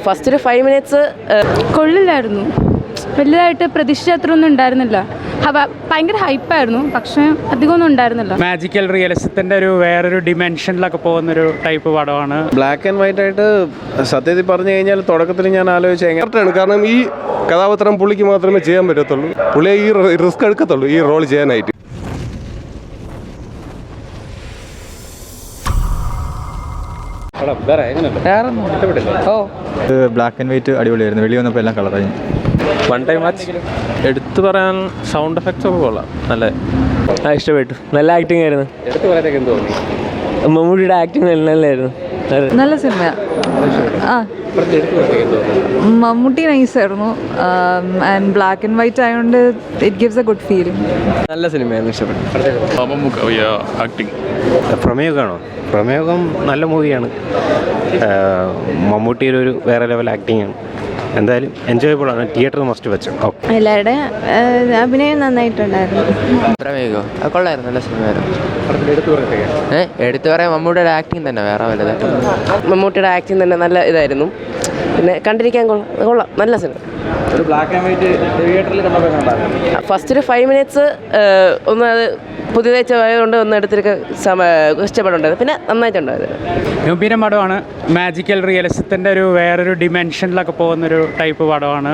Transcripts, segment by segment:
First ഒരു 5 minutes കൊള്ളില്ലായിരുന്നു. വലുതായിട്ട് പ്രതീക്ഷിച്ച അത്ര ഒന്നും ഉണ്ടായിരുന്നില്ല. ഭയങ്കര ഹൈപ്പായിരുന്നു, പക്ഷേ അധികമൊന്നും ഉണ്ടായിരുന്നില്ല. മാജിക്കൽ റിയലിസത്തിൻ്റെ ഒരു വേറൊരു ഡിമെൻഷനിലൊക്കെ പോകുന്നൊരു ടൈപ്പ് പടമാണ്. ബ്ലാക്ക് ആൻഡ് വൈറ്റ് ആയിട്ട് സത്യത്തിൽ പറഞ്ഞു കഴിഞ്ഞാൽ തുടക്കത്തിൽ ഞാൻ ആലോചിച്ച എങ്ങനെയാണ്, കാരണം ഈ കഥാപാത്രം പുള്ളിക്ക് മാത്രമേ ചെയ്യാൻ പറ്റത്തുള്ളൂ. പുള്ളിയെ ഈ റിസ്ക് എടുക്കത്തുള്ളൂ ഈ റോൾ ചെയ്യാനായിട്ട്. ബ്ലാക്ക് ആൻഡ് വൈറ്റ് അടിപൊളിയായിരുന്നു. വെളി വന്നപ്പോൾ എല്ലാം കളറായി. One time watch. എടുത്തു പറയാൻ സൗണ്ട് എഫക്ട്സ് ഒക്കെ കൊള്ളാം. നല്ല ഇഷ്ടപ്പെട്ടു. നല്ല ആക്ടിങ് ആയിരുന്നു. മമ്മൂട്ടിയുടെ ആക്ടിങ് നല്ലായിരുന്നു. നല്ല സിനിമയാണ്. മമ്മൂട്ടി നൈസായിരുന്നു. ആൻഡ് ബ്ലാക്ക് ആൻഡ് വൈറ്റ് ആയതുകൊണ്ട് it gives a good feeling. നല്ല സിനിമയായിരുന്നു. ഇഷ്ടപ്പെട്ടു. പ്രമേയമാണോ? പ്രമേയം നല്ല മൂവിയാണ്. മമ്മൂട്ടിയുടെ ഒരു വേറെ ലെവൽ ആക്ടിങ് ആണ്. എന്തായാലും എൻജോയബിൾ ആണ്. തിയേറ്റർ മസ്റ്റ് വെച്ചു. എല്ലാവരുടെ അഭിനയം നന്നായിട്ടുണ്ടായിരുന്നു. പ്രമേയോ അത് കൊള്ളായിരുന്നു. നല്ല സിനിമയായിരുന്നു. എടുത്തു പറയാൻ മമ്മൂട്ടിയുടെ ആക്ടിങ് തന്നെ വേറെ വലുതായിട്ട്. മമ്മൂട്ടിയുടെ ആക്ടിങ് തന്നെ നല്ല ഇതായിരുന്നു. പിന്നെ കണ്ടിരിക്കാൻ കൊള്ളാം. നല്ല സിനിമ. ഒരു ബ്ലാക്ക് ആൻഡ് വൈറ്റ് തിയേറ്ററിൽ കണ്ടപ്പോൾ ഫസ്റ്റ് ഒരു 5 മിനിറ്റ്സ് ഒന്ന് അത് പുതിയതായി ആയതുകൊണ്ട് ഒന്ന് എടുത്തിരിക്കാൻ ഇഷ്ടപ്പെടുണ്ടായിരുന്നു. പിന്നെ നന്നായിട്ടുണ്ടായത്. ഗംഭീര പടമാണ്. മാജിക്കൽ റിയലിസത്തിൻ്റെ ഒരു വേറൊരു ഡിമെൻഷനിലൊക്കെ പോകുന്നൊരു ടൈപ്പ് പടമാണ്.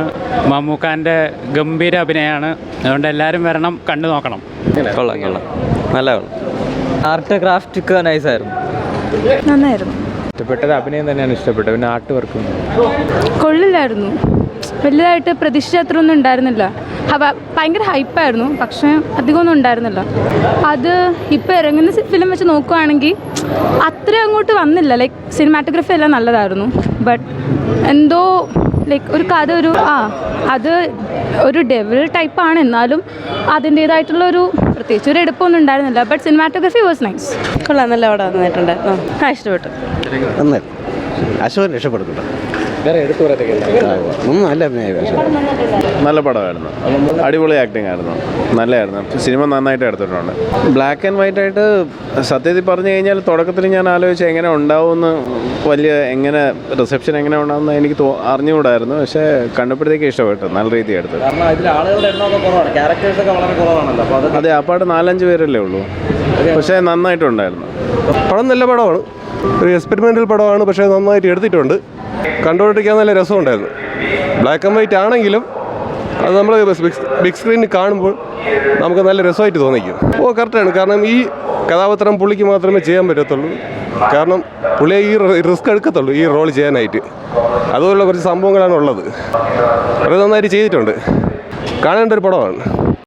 മമ്മൂക്കാൻ്റെ ഗംഭീര അഭിനയമാണ്. അതുകൊണ്ട് എല്ലാവരും വരണം, കണ്ടു നോക്കണം. കൊള്ളാം നല്ലതാണ്. ആർട്ട് ക്രാഫ്റ്റ് ഒക്കെ നൈസായിരുന്നു. നന്നായിരുന്നു. ഇഷ്ടപ്പെട്ടത് അഭിനയം തന്നെയാണ് ഇഷ്ടപ്പെട്ടത്. പിന്നെ ആർട്ട് വർക്കും കൊള്ളില്ലായിരുന്നു. വലുതായിട്ട് പ്രതീക്ഷിച്ച അത്ര ഒന്നും ഉണ്ടായിരുന്നില്ല. ഭയങ്കര ഹൈപ്പായിരുന്നു, പക്ഷേ അധികമൊന്നും ഉണ്ടായിരുന്നില്ല. അത് ഇപ്പോൾ ഇറങ്ങുന്ന ഫിലിം വെച്ച് നോക്കുകയാണെങ്കിൽ അത്ര അങ്ങോട്ട് വന്നില്ല. ലൈക്ക് സിനിമാറ്റോഗ്രഫി എല്ലാം നല്ലതായിരുന്നു. ബട്ട് എന്തോ ലൈക്ക് ഒരു കഥ അത് ഒരു ഡെവിൾ ടൈപ്പാണ്. എന്നാലും അതിൻ്റേതായിട്ടുള്ളൊരു പ്രത്യേകിച്ച് ഒരു എടുപ്പൊന്നും ഉണ്ടായിരുന്നില്ല. But cinematography was nice. കൊള്ളാം. നല്ല പടം നന്നായിട്ടുണ്ട്. ഇഷ്ടപ്പെട്ടു. നന്നായി. അശോകൻ രക്ഷപ്പെടുന്നുണ്ട്. നല്ല അഭിനയം. നല്ല പടമായിരുന്നു. അടിപൊളി ആക്ടിങ് ആയിരുന്നു. നല്ലതായിരുന്നു. സിനിമ നന്നായിട്ട് എടുത്തിട്ടുണ്ട്. ബ്ലാക്ക് ആൻഡ് വൈറ്റ് ആയിട്ട് സത്യത്തിൽ പറഞ്ഞു കഴിഞ്ഞാൽ തുടക്കത്തിൽ ഞാൻ ആലോചിച്ച എങ്ങനെ ഉണ്ടാവുമെന്ന്, എങ്ങനെ റിസപ്ഷൻ എങ്ങനെ ഉണ്ടാവുമെന്ന് എനിക്ക് അറിഞ്ഞുകൂടായിരുന്നു. പക്ഷേ കണ്ടപ്പോഴത്തേക്ക് ഇഷ്ടപ്പെട്ടു. നല്ല രീതിയിൽ എടുത്തു. അതെ, അപ്പാട് 4-5 പേരല്ലേ ഉള്ളൂ. പക്ഷേ നന്നായിട്ടുണ്ടായിരുന്നു. പടം നല്ല പടമാണ്. ഒരു എക്സ്പെരിമെൻ്റൽ പടമാണ്. പക്ഷേ നന്നായിട്ട് എടുത്തിട്ടുണ്ട്. കണ്ടുകൊണ്ടിരിക്കാൻ നല്ല രസമുണ്ടായിരുന്നു. ബ്ലാക്ക് ആൻഡ് വൈറ്റ് ആണെങ്കിലും അത് നമ്മൾ ബിഗ് സ്ക്രീനിൽ കാണുമ്പോൾ നമുക്ക് നല്ല രസമായിട്ട് തോന്നിക്കും. കറക്റ്റാണ്. കാരണം ഈ കഥാപാത്രം പുള്ളിക്ക് മാത്രമേ ചെയ്യാൻ പറ്റത്തുള്ളൂ. കാരണം പുള്ളിയെ ഈ റിസ്ക് എടുക്കത്തുള്ളൂ ഈ റോൾ ചെയ്യാനായിട്ട്. അതുപോലുള്ള കുറച്ച് സംഭവങ്ങളാണ് ഉള്ളത്. അത് നന്നായിട്ട് ചെയ്തിട്ടുണ്ട്. കാണേണ്ട ഒരു പടമാണ്.